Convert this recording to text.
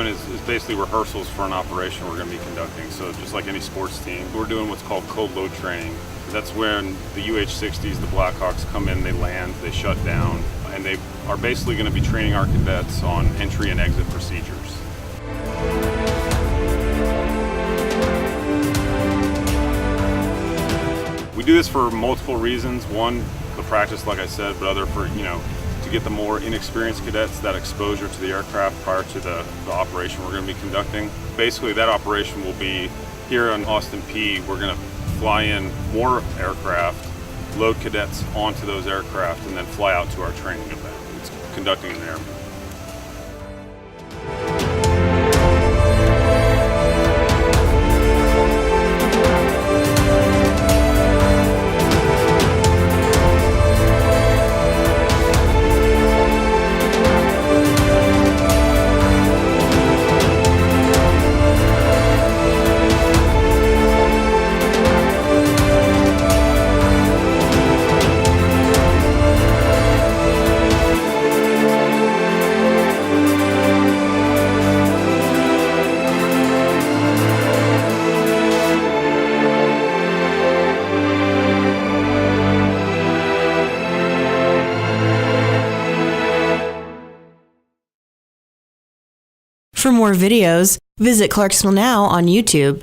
doing is basically rehearsals for an operation we're going to be conducting. So just like any sports team, we're doing what's called cold load training. That's when the UH-60s, the Blackhawks, come in, they land, they shut down, and they are basically going to be training our cadets on entry and exit procedures. We do this for multiple reasons. One, the practice, like I said, but other for, to get the more inexperienced cadets that exposure to the aircraft prior to the operation we're going to be conducting. Basically, that operation will be here on Austin Peay. We're going to fly in more aircraft, load cadets onto those aircraft, and then fly out to our training event. It's conducting an airman. For more videos, visit Clarksville Now on YouTube.